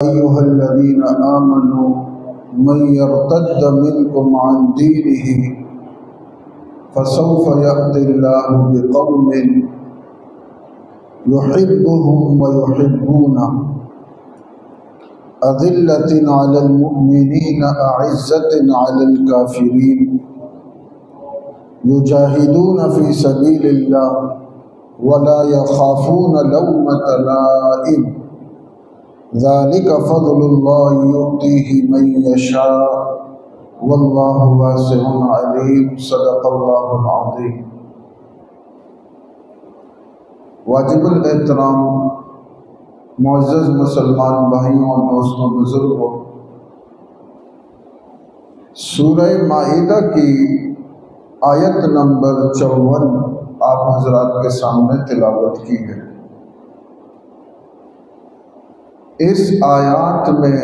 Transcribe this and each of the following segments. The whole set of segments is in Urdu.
أيها الذين آمنوا من يرتد منكم عن دينه فسوف يأتي الله بقوم يحبهم ويحبونه أذلة على المؤمنين أعزة على الكافرين يجاهدون في سبيل الله ولا يخافون لومة لائم ذلك فضل الله يؤتيه من يشاء واللہ واسع علیم صدق اللہ العظیم۔ واجب الاحترام معزز مسلمان بھائیوں اور دوستوں بزرگوں، سورہ مائدہ کی آیت نمبر 54 آپ حضرات کے سامنے تلاوت کی ہے۔ اس آیات میں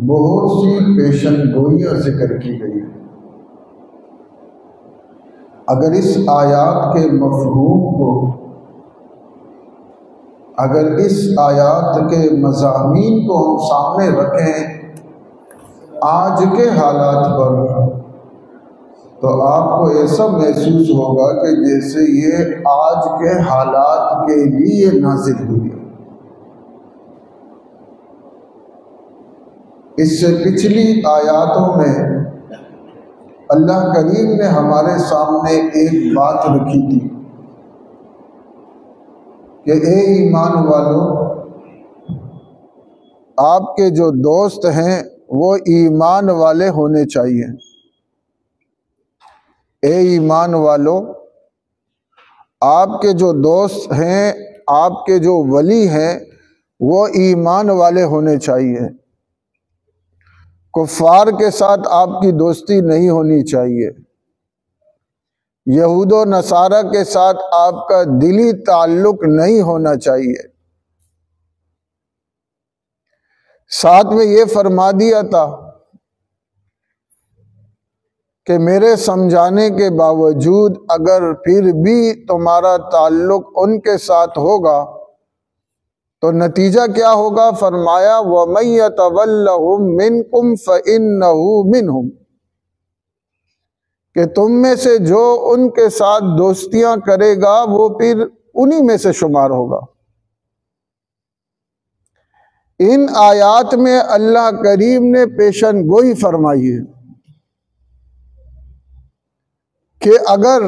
بہت سی پیشن گوئیاں ذکر کی گئی ہیں۔ اگر اس آیات کے مفہوم کو، اگر اس آیات کے مضامین کو ہم سامنے رکھیں آج کے حالات پر، تو آپ کو ایسا محسوس ہوگا کہ جیسے یہ آج کے حالات کے لیے نازل ہوئی ہے۔ اس سے پچھلی آیاتوں میں اللہ کریم نے ہمارے سامنے ایک بات رکھی تھی کہ اے ایمان والوں، آپ کے جو دوست ہیں وہ ایمان والے ہونے چاہیے۔ اے ایمان والوں، آپ کے جو دوست ہیں، آپ کے جو ولی ہیں، وہ ایمان والے ہونے چاہیے۔ کفار کے ساتھ آپ کی دوستی نہیں ہونی چاہیے۔ یہود و نصارہ کے ساتھ آپ کا دلی تعلق نہیں ہونا چاہیے۔ ساتھ میں یہ فرما دیا تھا کہ میرے سمجھانے کے باوجود اگر پھر بھی تمہارا تعلق ان کے ساتھ ہوگا تو نتیجہ کیا ہوگا؟ فرمایا وَمَن يَتَوَلَّهُم مِّنكُمْ فَإِنَّهُ مِنْهُمْ، کہ تم میں سے جو ان کے ساتھ دوستیاں کرے گا وہ پھر انہی میں سے شمار ہوگا۔ ان آیات میں اللہ کریم نے پیشن گوئی فرمائی ہے کہ اگر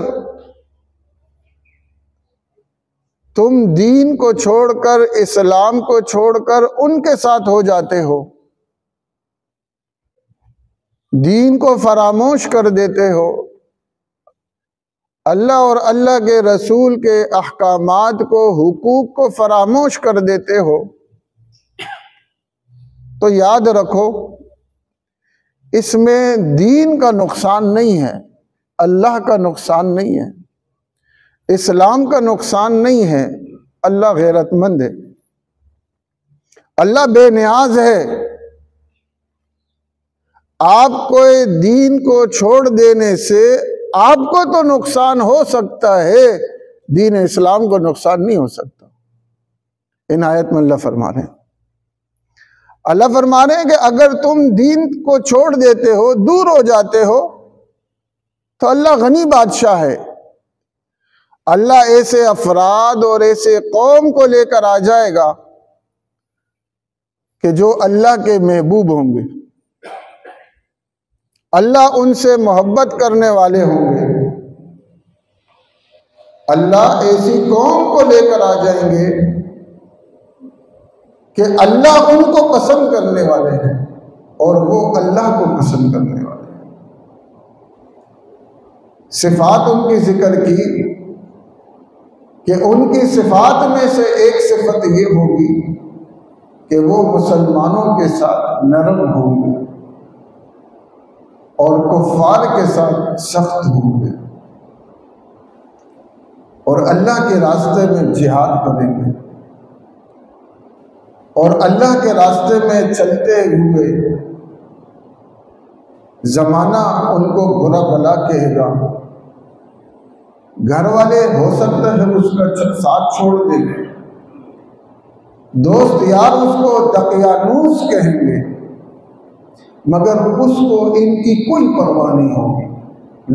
تم دین کو چھوڑ کر، اسلام کو چھوڑ کر ان کے ساتھ ہو جاتے ہو، دین کو فراموش کر دیتے ہو، اللہ اور اللہ کے رسول کے احکامات کو، حقوق کو فراموش کر دیتے ہو، تو یاد رکھو اس میں دین کا نقصان نہیں ہے، اللہ کا نقصان نہیں ہے، اسلام کا نقصان نہیں ہے۔ اللہ غیرت مند ہے، اللہ بے نیاز ہے۔ آپ کو دین کو چھوڑ دینے سے آپ کو تو نقصان ہو سکتا ہے، دین اسلام کو نقصان نہیں ہو سکتا۔ ان آیت میں اللہ فرما رہے ہیں، اللہ فرما رہے ہیں کہ اگر تم دین کو چھوڑ دیتے ہو، دور ہو جاتے ہو، تو اللہ غنی بادشاہ ہے۔ اللہ ایسے افراد اور ایسے قوم کو لے کر آ جائے گا کہ جو اللہ کے محبوب ہوں گے، اللہ ان سے محبت کرنے والے ہوں گے۔ اللہ ایسی قوم کو لے کر آ جائیں گے کہ اللہ ان کو پسند کرنے والے ہیں اور وہ اللہ کو پسند کرنے والے ہیں۔ صفات ان کی ذکر کی کہ ان کی صفات میں سے ایک صفت یہ ہوگی کہ وہ مسلمانوں کے ساتھ نرم ہوں گے اور کفار کے ساتھ سخت ہوں گے، اور اللہ کے راستے میں جہاد کریں گے، اور اللہ کے راستے میں چلتے ہوئے زمانہ ان کو برا بھلا کہے گا، گھر والے ہو سکتا ہے اس کا ساتھ چھوڑ دیں، دوست یار اس کو دقیانوس کہیں گے، مگر اس کو ان کی کوئی پرواہ نہیں ہوگی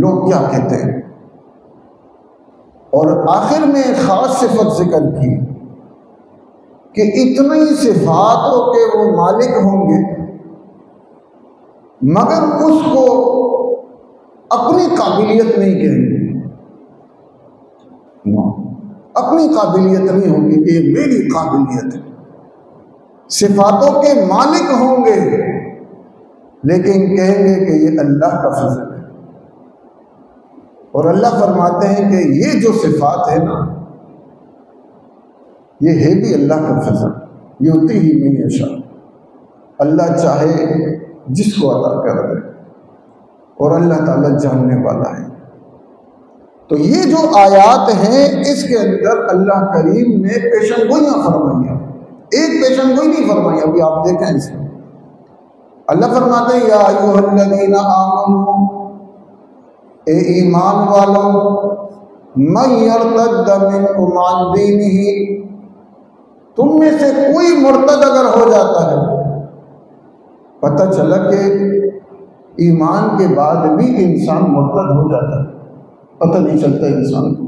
لوگ کیا کہتے ہیں۔ اور آخر میں ایک خاص صفت ذکر کی کہ اتنی صفاتوں کے وہ مالک ہوں گے، مگر اس کو اپنی قابلیت نہیں کہیں گے، اپنی قابلیت نہیں ہوگی کہ یہ میری قابلیت ہے۔ صفاتوں کے مالک ہوں گے لیکن کہیں گے کہ یہ اللہ کا فضل ہے۔ اور اللہ فرماتے ہیں کہ یہ جو صفات ہے نا، یہ ہے بھی اللہ کا فضل، یؤتی ہی من یشاء، اللہ چاہے جس کو عطا کر دے، اور اللہ تعالیٰ جاننے والا ہے۔ تو یہ جو آیات ہیں اس کے اندر اللہ کریم نے پیشن گوئیاں فرمائی ہیں، ایک پیشن گوئی نہیں فرمائی۔ ابھی آپ دیکھیں اس میں اللہ فرماتے ہیں یا ایھا الذین آمنوا، اے ایمان والوں، من یرتد منکم عن دینہ، تم میں سے کوئی مرتد اگر ہو جاتا ہے، پتہ چلا کہ ایمان کے بعد بھی انسان مرتد ہو جاتا ہے، پتہ نہیں چلتا انسان کو۔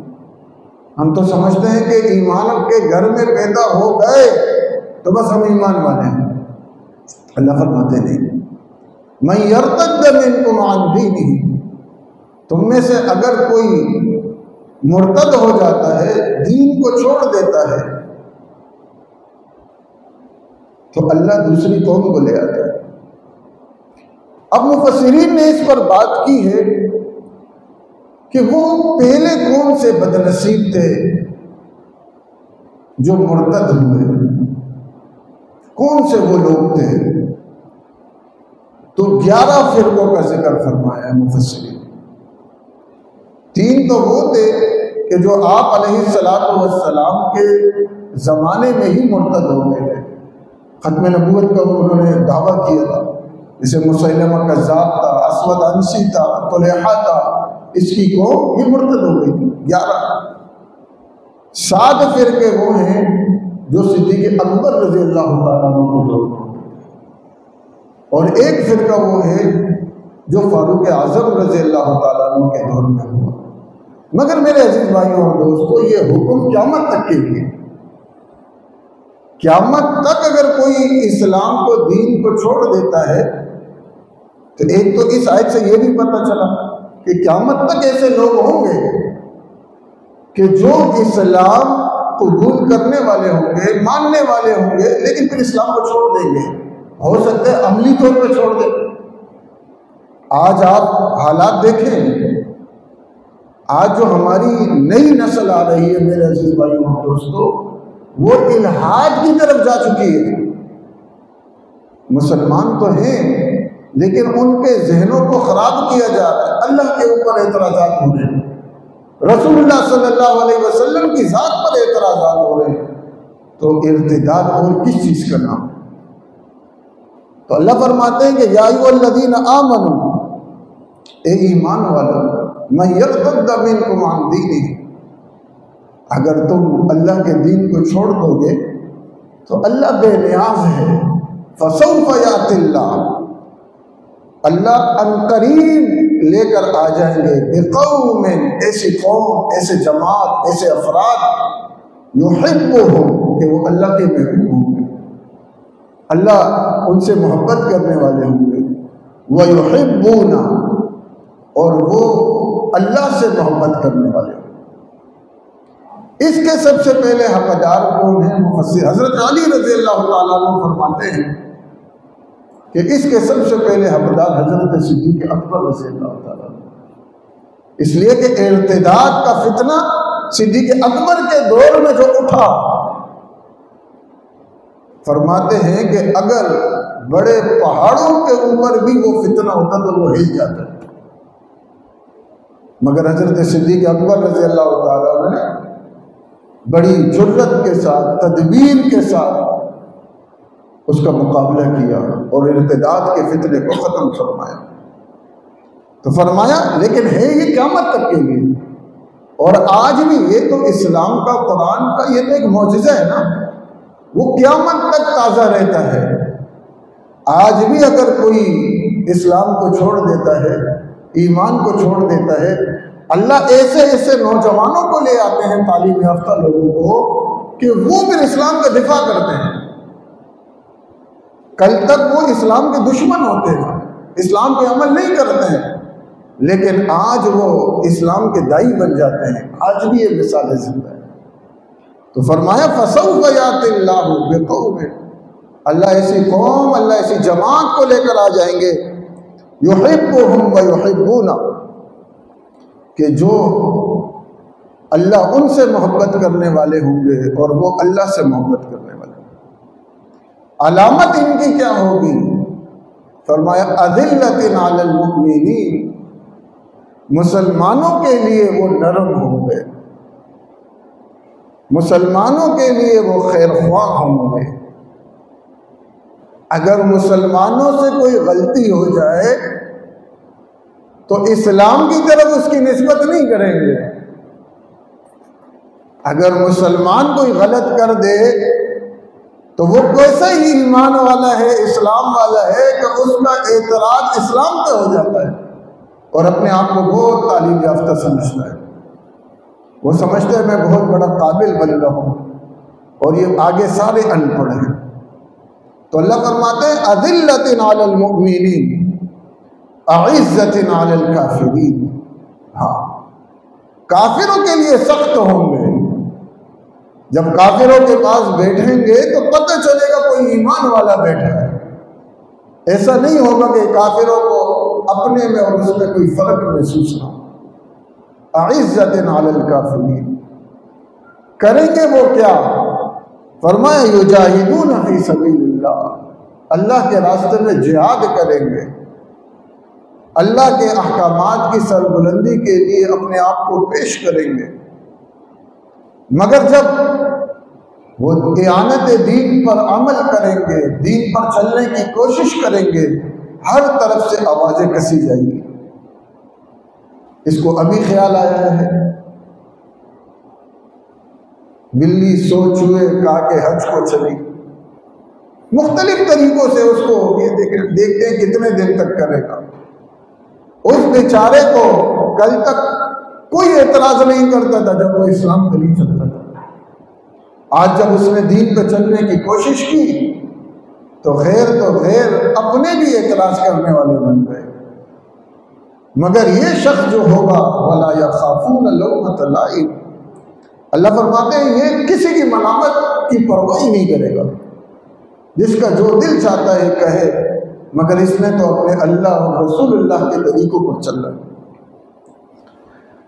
ہم تو سمجھتے ہیں کہ ایمان کے گھر میں پیدا ہو گئے تو بس ہم ایمان والے ہیں۔ اللہ فرماتے نہیں، من یرتد منکم عن دینہ، تم میں سے اگر کوئی مرتد ہو جاتا ہے، دین کو چھوڑ دیتا ہے، تو اللہ دوسری قوم کو لے آتا ہے۔ اب مفسرین نے اس پر بات کی ہے کہ وہ پہلے کون سے بدنصیب تھے جو مرتد ہوئے، کون سے وہ لوگ تھے؟ تو 11 فرقوں کا ذکر فرمایا ہے مفسرین۔ 3 تو وہ تھے کہ جو آپ علیہ السلام کے زمانے میں ہی مرتد ہو گئے تھے، ختم نبوت کا انہوں نے دعویٰ کیا تھا، جیسے مسیلمہ کذاب تھا، اسود عنسی تھا، طلحہ تھا، اس کی قوم یہ مرتد ہو گئی تھی 11۔ 7 فرقے وہ ہیں جو صدیق اکبر رضی اللہ تعالیٰ عنہ کے دور میں، اور 1 فرقہ وہ ہے جو فاروق اعظم رضی اللہ تعالیٰ عنہ کے دور میں ہوا۔ مگر میرے عزیز بھائیوں اور دوستو، یہ حکم قیامت تک کے لیے، قیامت تک اگر کوئی اسلام کو، دین کو چھوڑ دیتا ہے، تو ایک تو اس آیت سے یہ بھی پتہ چلا کہ قیامت تک ایسے لوگ ہوں گے کہ جو اسلام قبول کرنے والے ہوں گے، ماننے والے ہوں گے، لیکن پھر اسلام کو چھوڑ دیں گے۔ ہو سکتا ہے عملی طور پہ چھوڑ دیں۔ آج آپ حالات دیکھیں، آج جو ہماری نئی نسل آ رہی ہے میرے عزیز بھائیوں اور دوستو، وہ الحاد کی طرف جا چکی ہے۔ مسلمان تو ہیں لیکن ان کے ذہنوں کو خراب کیا جا رہا ہے، اللہ کے اوپر اعتراضات ہو رہے ہیں، رسول اللہ صلی اللہ علیہ وسلم کی ذات پر اعتراضات ہو رہے ہیں، تو ارتداد اور کس چیز کا نام؟ تو اللہ فرماتے ہیں کہ یا ایھا الذین آمنوا، اے ایمان والو، من یرتد منکم عن دینہ، اگر تم اللہ کے دین کو چھوڑ دو گے تو اللہ بے نیاز ہے۔ فسوف یأتی اللہ عنقریب لے کر آ جائیں گے بقوم، ایسی قوم، ایسے جماعت، ایسے افراد، یحبہم، کہ وہ اللہ کے محبوب ہوں گے، اللہ ان سے محبت کرنے والے ہوں گے، ویحبون، اور وہ اللہ سے محبت کرنے والے ہوں گے۔ اس کے سب سے پہلے حقدار کون ہیں؟ مفسر حضرت علی رضی اللہ تعالیٰ عنہ فرماتے ہیں کہ اس کے سب سے پہلے حقدار حضرت صدیق اکبر رضی اللہ تعالیٰ عنہ، اس لیے کہ ارتداد کا فتنہ صدیق اکبر کے دور میں جو اٹھا، فرماتے ہیں کہ اگر بڑے پہاڑوں کے اوپر بھی وہ فتنہ ہوتا تو وہ ہل جاتا، مگر حضرت صدیق اکبر رضی اللہ تعالیٰ عنہ نے بڑی جرت کے ساتھ، تدبیر کے ساتھ اس کا مقابلہ کیا اور ارتداد کے فتنے کو ختم فرمایا۔ تو فرمایا لیکن ہے یہ قیامت تک کے لیے، اور آج بھی یہ تو اسلام کا، قرآن کا یہ تو ایک معجزہ ہے نا، وہ قیامت تک تازہ رہتا ہے۔ آج بھی اگر کوئی اسلام کو چھوڑ دیتا ہے، ایمان کو چھوڑ دیتا ہے، اللہ ایسے ایسے نوجوانوں کو لے آتے ہیں، تعلیم یافتہ لوگوں کو، کہ وہ پھر اسلام کا دفاع کرتے ہیں۔ کل تک وہ اسلام کے دشمن ہوتے ہیں، اسلام پہ عمل نہیں کرتے ہیں، لیکن آج وہ اسلام کے دائی بن جاتے ہیں۔ آج بھی یہ مثالیں زندہ ہے۔ تو فرمایا فَسَوْفَ يَأْتِ اللَّهُ بِقَوْمٍ، اللہ ایسی قوم، اللہ ایسی جماعت کو لے کر آ جائیں گے، يُحِبُّهُمْ وَيُحِبُّونَ، کہ جو اللہ ان سے محبت کرنے والے ہوں گے اور وہ اللہ سے محبت کرنے والے ہوں گے۔ علامت ان کی کیا ہوگی؟ فرمایا أَذِلَّةٍ عَلَى الْمُؤْمِنِينَ، مسلمانوں کے لیے وہ نرم ہوں گے، مسلمانوں کے لیے وہ خیر خواہ ہوں گے۔ اگر مسلمانوں سے کوئی غلطی ہو جائے تو اسلام کی طرف اس کی نسبت نہیں کریں گے۔ اگر مسلمان کوئی غلط کر دے تو وہ کیسا ہی ایمان والا ہے، اسلام والا ہے، کہ اس کا اعتراض اسلام پہ ہو جاتا ہے اور اپنے آپ کو بہت تعلیم یافتہ سمجھتا ہے۔ وہ سمجھتا ہے میں بہت بڑا قابل بن رہا ہوں، اور یہ آگے سارے ان پڑھ ہیں۔ تو اللہ فرماتے ہیں أَذِلَّةٍ عَلَى الْمُؤْمِنِينَ أَعِزَّةٍ عَلَى الْكَافِرِينَ، ہاں کافروں کے لیے سخت ہوں گے۔ جب کافروں کے پاس بیٹھیں گے تو پتہ چلے گا کوئی ایمان والا بیٹھا ہے۔ ایسا نہیں ہوگا کہ کافروں کو اپنے میں اور اس میں کوئی فرق محسوس نہ ہو۔ أَعِزَّةٍ عَلَى الْكَافِرِينَ، کریں گے وہ کیا؟ فرمایا يُجَاهِدُونَ فِي سَبِيلِ اللَّهِ، اللہ کے راستے میں جہاد کریں گے، اللہ کے احکامات کی سربلندی کے لیے اپنے آپ کو پیش کریں گے۔ مگر جب وہ اعانت دین پر عمل کریں گے، دین پر چلنے کی کوشش کریں گے، ہر طرف سے آوازیں کسی جائیں گی۔ اس کو ابھی خیال آیا ہے، بلی سو چوہے کہا کہ حج کو چلی، مختلف طریقوں سے اس کو یہ دیکھتے ہیں کتنے دن تک کرے گا۔ اس بیچارے کو کل تک کوئی اعتراض نہیں کرتا تھا جب وہ اسلام پہ نہیں چلتا تھا۔ آج جب اس نے دین پہ چلنے کی کوشش کی تو غیر اپنے بھی اعتراض کرنے والے بن گئے۔ مگر یہ شخص جو ہوگا وَلَا يَخَافُونَ لَوْمَةَ لَائِمٍ، اللہ فرماتے ہیں یہ کسی کی ملامت کی پرواہ نہیں کرے گا، جس کا جو دل چاہتا ہے کہے، مگر اس نے تو اپنے اللہ اور رسول اللہ کے طریقوں پر چل رہا ہے۔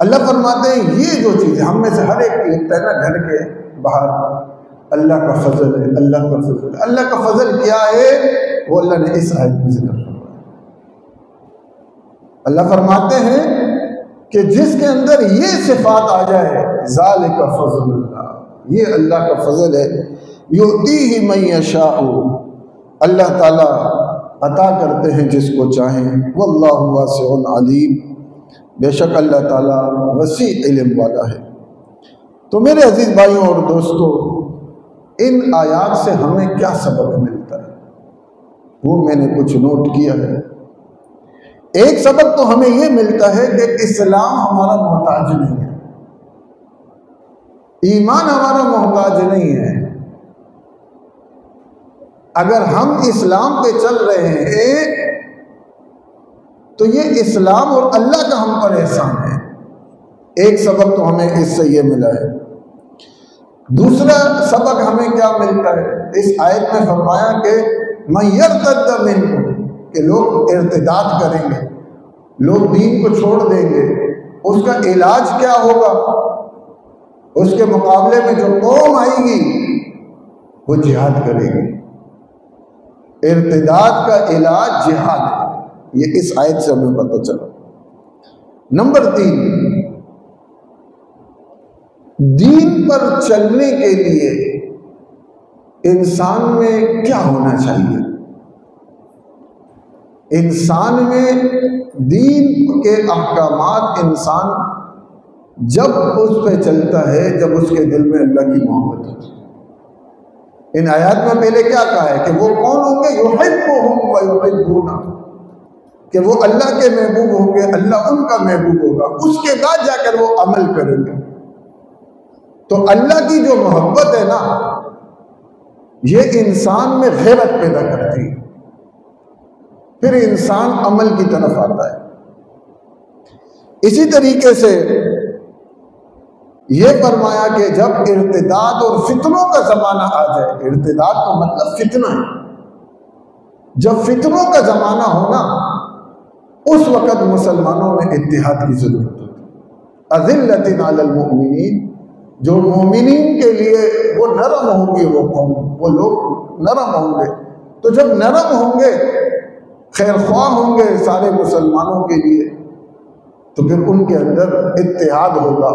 اللہ فرماتے ہیں یہ جو چیزیں ہم میں سے ہر ایک لکھتا ہے نا گھر کے باہر، اللہ کا فضل ہے، اللہ کا فضل ہے۔ اللہ کا فضل کیا ہے وہ اللہ نے اس آیت میں ذکر فرمایا۔ اللہ فرماتے ہیں کہ جس کے اندر یہ صفات آ جائے، ذالک فضل اللہ، یہ اللہ کا فضل ہے، یؤتیہ من یشاء، اللہ تعالیٰ عطا کرتے ہیں جس کو چاہیں، واللہ واسع علیم، بے شک اللہ تعالیٰ وسیع علم والا ہے۔ تو میرے عزیز بھائیوں اور دوستوں، ان آیات سے ہمیں کیا سبق ملتا ہے وہ میں نے کچھ نوٹ کیا ہے۔ ایک سبق تو ہمیں یہ ملتا ہے کہ اسلام ہمارا محتاج نہیں ہے، ایمان ہمارا محتاج نہیں ہے۔ اگر ہم اسلام پہ چل رہے ہیں تو یہ اسلام اور اللہ کا ہم پر احسان ہے۔ ایک سبق تو ہمیں اس سے یہ ملا ہے۔ دوسرا سبق ہمیں کیا ملتا ہے؟ اس آیت میں فرمایا کہ مَن یرتد منکم، کہ لوگ ارتداد کریں گے، لوگ دین کو چھوڑ دیں گے، اس کا علاج کیا ہوگا؟ اس کے مقابلے میں جو قوم آئے گی وہ جہاد کرے گی۔ ارتداد کا علاج جہاد ہے، یہ اس آیت سے ہمیں پتہ چلا۔ نمبر 3، دین پر چلنے کے لیے انسان میں کیا ہونا چاہیے؟ انسان میں دین کے احکامات انسان جب اس پہ چلتا ہے جب اس کے دل میں اللہ کی محبت ہوتی ہے۔ ان آیات میں پہلے کیا کہا ہے کہ وہ کون ہوں گے؟ یحبہم ویحبونہ، کہ وہ اللہ کے محبوب ہوں گے، اللہ ان کا محبوب ہوگا، اس کے بعد جا کر وہ عمل کریں گے۔ تو اللہ کی جو محبت ہے نا، یہ انسان میں غیرت پیدا کرتی ہے، پھر انسان عمل کی طرف آتا ہے۔ اسی طریقے سے یہ فرمایا کہ جب ارتداد اور فتنوں کا زمانہ آ جائے، ارتداد کا مطلب فتنہ ہے، جب فتنوں کا زمانہ ہونا، اس وقت مسلمانوں میں اتحاد کی ضرورت ہوتی ہے۔ اذلۃ علی المؤمنین، جو مومنین کے لیے وہ نرم ہوں گے، وہ قوم، وہ لوگ نرم ہوں گے۔ تو جب نرم ہوں گے، خیر خواہ ہوں گے سارے مسلمانوں کے لیے، تو پھر ان کے اندر اتحاد ہوگا۔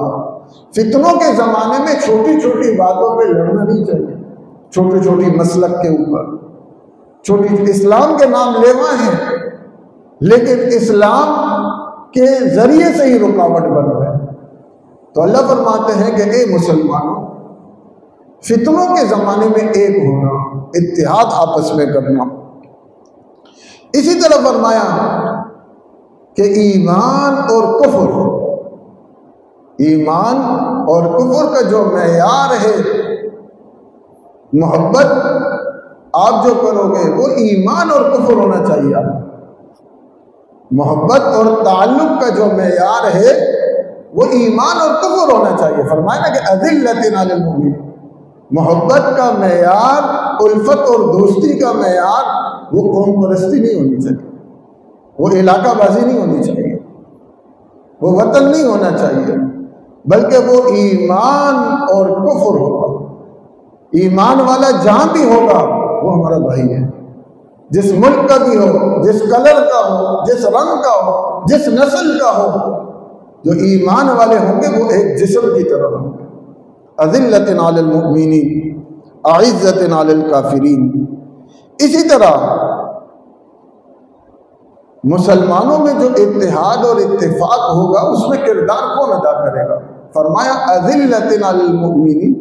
فتنوں کے زمانے میں چھوٹی چھوٹی باتوں پہ لڑنا نہیں چاہیے، چھوٹی چھوٹی مسلک کے اوپر، چھوٹی، اسلام کے نام لیوا ہیں لیکن اسلام کے ذریعے سے ہی رکاوٹ بن رہے ہیں۔ تو اللہ فرماتے ہیں کہ اے مسلمانوں، فتنوں کے زمانے میں ایک ہونا، اتحاد آپس میں کرنا۔ اسی طرح فرمایا کہ ایمان اور کفر، ایمان اور کفر کا جو معیار ہے محبت آپ جو کرو گے، وہ ایمان اور کفر ہونا چاہیے۔ آپ محبت اور تعلق کا جو معیار ہے وہ ایمان اور کفر ہونا چاہیے۔ فرمایا نا کہ اذلۃ علی المؤمنین، محبت کا معیار، الفت اور دوستی کا معیار وہ قوم پرستی نہیں ہونی چاہیے، وہ علاقہ بازی نہیں ہونی چاہیے، وہ وطن نہیں ہونا چاہیے، بلکہ وہ ایمان اور کفر ہوگا۔ ایمان والا جہاں بھی ہوگا وہ ہمارا بھائی ہے، جس ملک کا بھی ہو، جس کلر کا ہو، جس رنگ کا ہو، جس نسل کا ہو، جو ایمان والے ہوں گے وہ ایک جسم کی طرح ہوں گے۔ اذلۃ علی المؤمنین اعزۃ علی الکافرین۔ اسی طرح مسلمانوں میں جو اتحاد اور اتفاق ہوگا، اس میں کردار کون ادا کرے گا؟ فرمایا اذلۃ علی المؤمنین،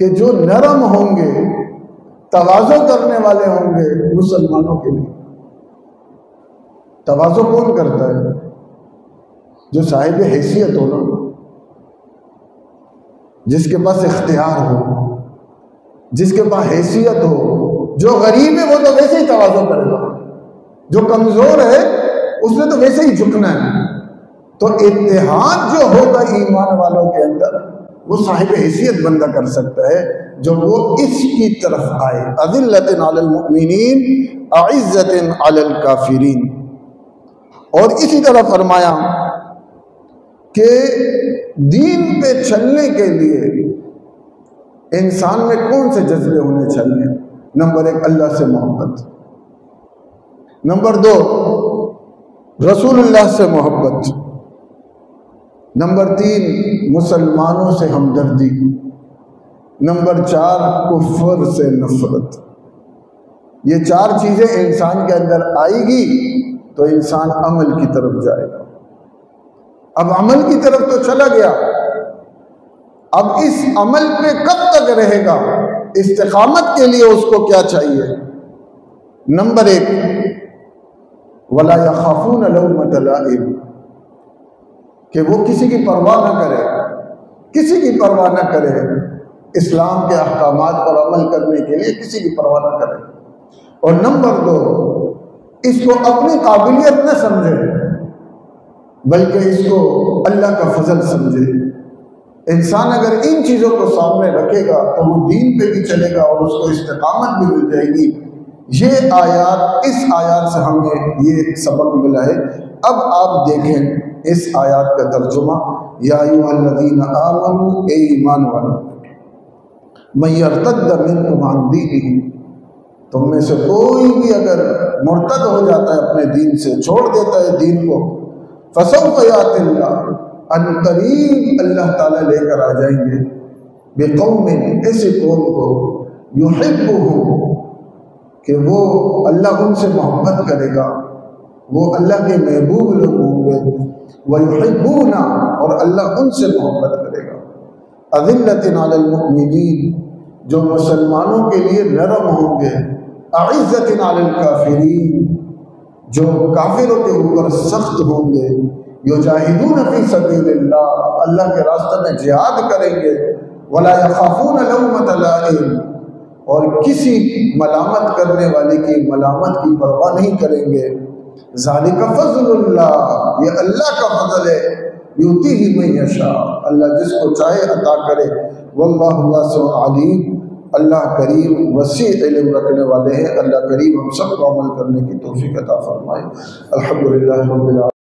کہ جو نرم ہوں گے، تواضع کرنے والے ہوں گے مسلمانوں کے لیے۔ تواضع کون کرتا ہے؟ جو صاحب حیثیت ہو نا، جس کے پاس اختیار ہو، جس کے پاس حیثیت ہو۔ جو غریب ہے وہ تو ویسے ہی تواضع کرے گا، جو کمزور ہے اس نے تو ویسے ہی جھکنا ہے۔ تو اتحاد جو ہوگا ایمان والوں کے اندر، وہ صاحب حیثیت بندہ کر سکتا ہے جو وہ اس کی طرف آئے۔ اذلۃ علی المؤمنین اعزۃ علی الکافرین۔ اور اسی طرح فرمایا کہ دین پہ چلنے کے لیے انسان میں کون سے جذبے ہونے چاہیے؟ نمبر 1 اللہ سے محبت، نمبر 2 رسول اللہ سے محبت، نمبر 3 مسلمانوں سے ہمدردی، نمبر 4 کفر سے نفرت۔ یہ 4 چیزیں انسان کے اندر آئے گی تو انسان عمل کی طرف جائے گا۔ اب عمل کی طرف تو چلا گیا، اب اس عمل پہ کب تک رہے گا؟ استقامت کے لیے اس کو کیا چاہیے؟ نمبر 1 وَلَا يَخَافُونَ لَوْمَةَ لَائِمٍ، کہ وہ کسی کی پرواہ نہ کرے، کسی کی پرواہ نہ کرے، اسلام کے احکامات پر عمل کرنے کے لیے کسی کی پرواہ نہ کرے۔ اور نمبر 2 اس کو اپنی قابلیت نہ سمجھے، بلکہ اس کو اللہ کا فضل سمجھے۔ انسان اگر ان چیزوں کو سامنے رکھے گا تو وہ دین پہ بھی چلے گا اور اس کو استقامت بھی مل جائے گی۔ یہ آیات، اس آیات سے ہمیں یہ سبق ملا ہے۔ اب آپ دیکھیں اس آیات کا ترجمہ، یا ایھا الذین آمنوا، اے ایمان والو، من یرتد منکم عن دینہ، تم میں سے کوئی بھی اگر مرتد ہو جاتا ہے اپنے دین سے، چھوڑ دیتا ہے دین کو، فسوف یأتی اللہ، ان قریب اللہ تعالیٰ لے کر آ جائیں گے، بقوم، ایسے قوم کو، یحبہم، کہ وہ اللہ ان سے محبت کرے گا، وہ اللہ کے محبوب لوگ ہوں گے، وَيُحِبُّونَ، اور اللہ ان سے محبت کرے گا۔ اذلۃ علی المؤمنین جو مسلمانوں کے لیے نرم ہوں گے، اعزت علی الکافرین، جو کافروں کے اوپر سخت ہوں گے، یجاہدون فی سبیل اللہ، اللہ کے راستے میں جہاد کریں گے، ولا یخافون لومۃ لائم، اور کسی ملامت کرنے والے کی ملامت کی پرواہ نہیں کریں گے۔ ذالک فضل اللہ، یہ اللہ کا فضل ہے، یؤتیہ من یشاء، اللہ جس کو چاہے عطا کرے، واللہ واسع علیم، اللہ کریم وسیع علم رکھنے والے ہیں۔ اللہ کریم ہم سب کو عمل کرنے کی توفیق عطا فرمائے۔ الحمدللہ رب العالمین۔